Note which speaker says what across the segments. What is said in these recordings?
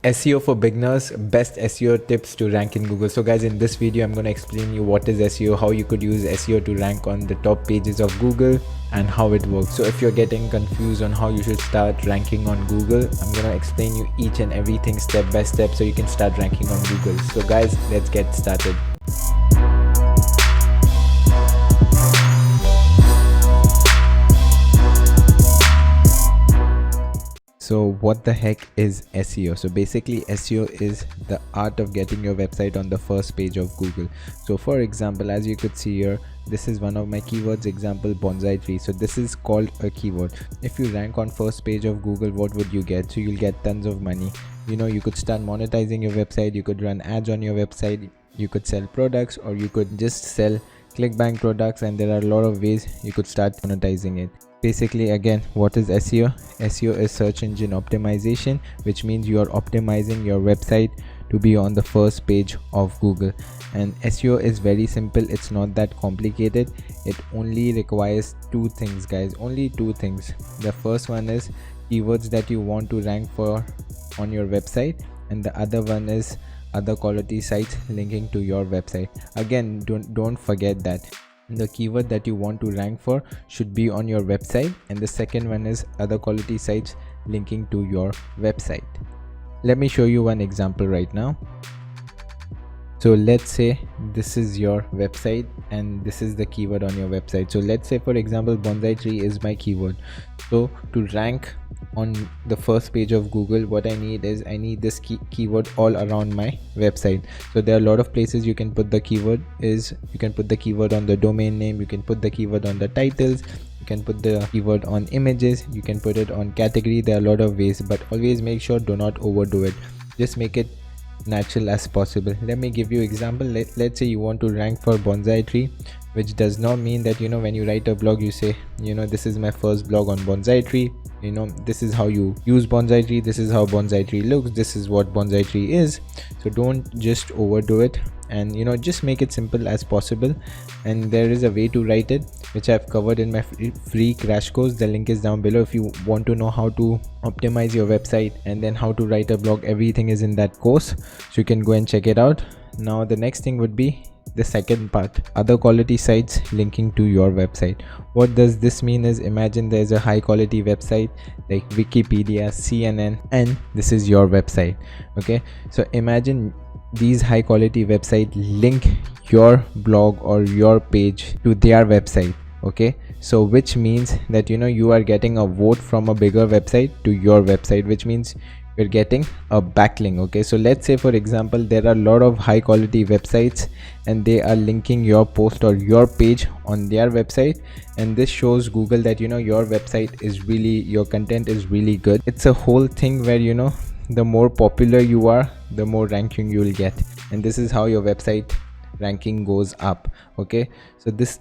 Speaker 1: SEO for beginners, best SEO tips to rank in Google. So guys, in this video I'm going to explain you what is SEO, how you could use SEO to rank on the top pages of Google, and how it works. So if you're getting confused on how you should start ranking on Google, I'm going to explain you each and everything step by step so you can start ranking on Google. So guys, let's get started. So what the heck is SEO? So basically SEO is the art of getting your website on the first page of Google. So for example, as you could see here, this is one of my keywords, example bonsai tree. So this is called a keyword. If you rank on first page of Google, what would you get? So you'll get tons of money. You could start monetizing your website, you could run ads on your website, you could sell products, or you could just sell clickbank products, and there are a lot of ways you could start monetizing it. Basically, again, what is SEO? SEO is search engine optimization, which means you are optimizing your website to be on the first page of Google. And SEO is very simple, it's not that complicated. It only requires two things, guys, only two things. The first one is keywords that you want to rank for on your website, and the other one is other quality sites linking to your website. Again, don't forget that the keyword that you want to rank for should be on your website, and the second one is other quality sites linking to your website. Let me show you one example right now. So let's say this is your website and this is the keyword on your website. So let's say, for example, bonsai tree is my keyword. So to rank on the first page of Google, what I need is this keyword all around my website. So there are a lot of places you can put the keyword. You can put the keyword on the domain name, you can put the keyword on the titles, you can put the keyword on images, you can put it on category. There are a lot of ways, but always make sure do not overdo it. Just make it natural as possible. Let me give you example. Let's say you want to rank for bonsai tree, which does not mean that when you write a blog you say this is my first blog on bonsai tree, this is how you use bonsai tree, this is how bonsai tree looks, this is what bonsai tree is. So don't just overdo it, and just make it simple as possible. And there is a way to write it, which I've covered in my free crash course. The link is down below. If you want to know how to optimize your website and then how to write a blog, everything is in that course, so you can go and check it out. Now the next thing would be the second part, other quality sites linking to your website. What does this mean is, imagine there's a high quality website like Wikipedia, CNN, and this is your website. Okay, so imagine these high quality website link your blog or your page to their website. Okay, so which means that you are getting a vote from a bigger website to your website, which means you're getting a backlink. Okay, so let's say, for example, there are a lot of high quality websites and they are linking your post or your page on their website, and this shows Google that your website is really, your content is really good. It's a whole thing where the more popular you are, the more ranking you will get, and this is how your website ranking goes up. Okay, so this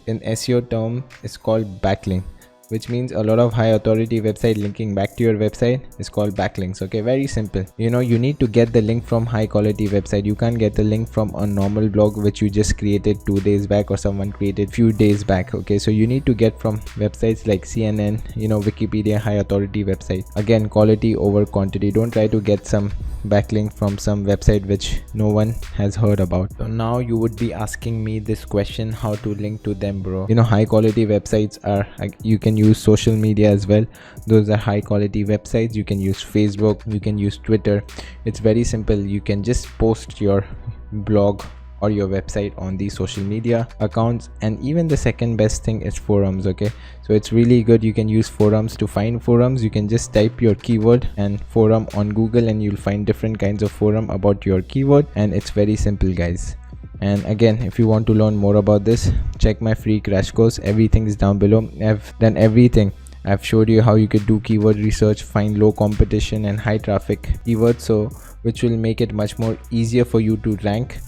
Speaker 1: in SEO term is called backlink, which means a lot of high authority website linking back to your website is called backlinks. Okay, very simple. You need to get the link from high quality website. You can't get the link from a normal blog which you just created 2 days back or someone created few days back. Okay, so you need to get from websites like CNN, Wikipedia, high authority website. Again, quality over quantity. Don't try to get some backlink from some website which no one has heard about. So now you would be asking me this question, how to link to them, bro? High quality websites are, you can use social media as well. Those are high quality websites. You can use Facebook, you can use Twitter. It's very simple. You can just post your blog or your website on these social media accounts. And even the second best thing is forums. Okay, so it's really good. You can use forums to find forums. You can just type your keyword and forum on Google and you'll find different kinds of forum about your keyword, and it's very simple, guys. And again, if you want to learn more about this, check my free crash course. Everything is down below. I've done everything. I've showed you how you could do keyword research, find low competition and high traffic keywords, so which will make it much more easier for you to rank.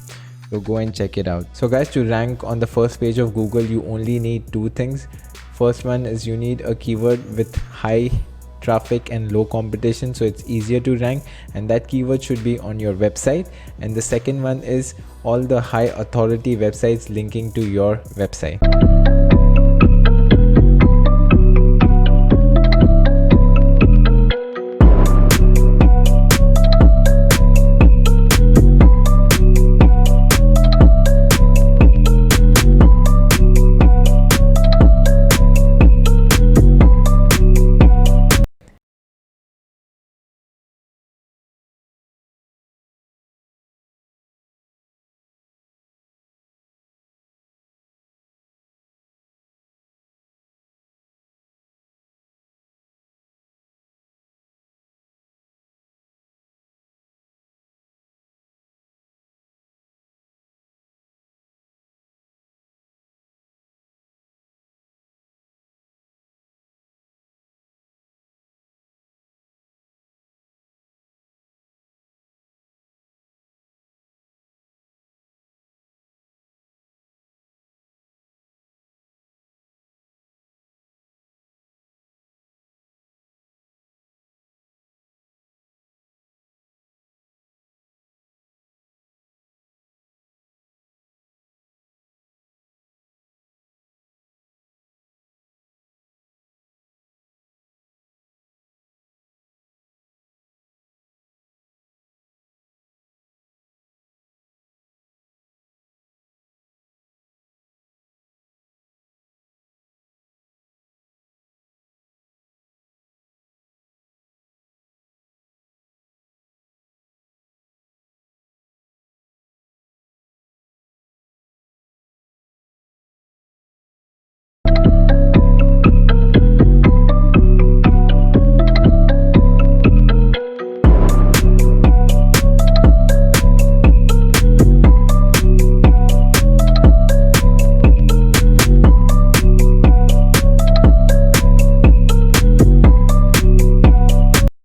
Speaker 1: So go and check it out. So guys, to rank on the first page of Google, you only need two things. First one is you need a keyword with high traffic and low competition, so it's easier to rank, and that keyword should be on your website. And the second one is all the high authority websites linking to your website.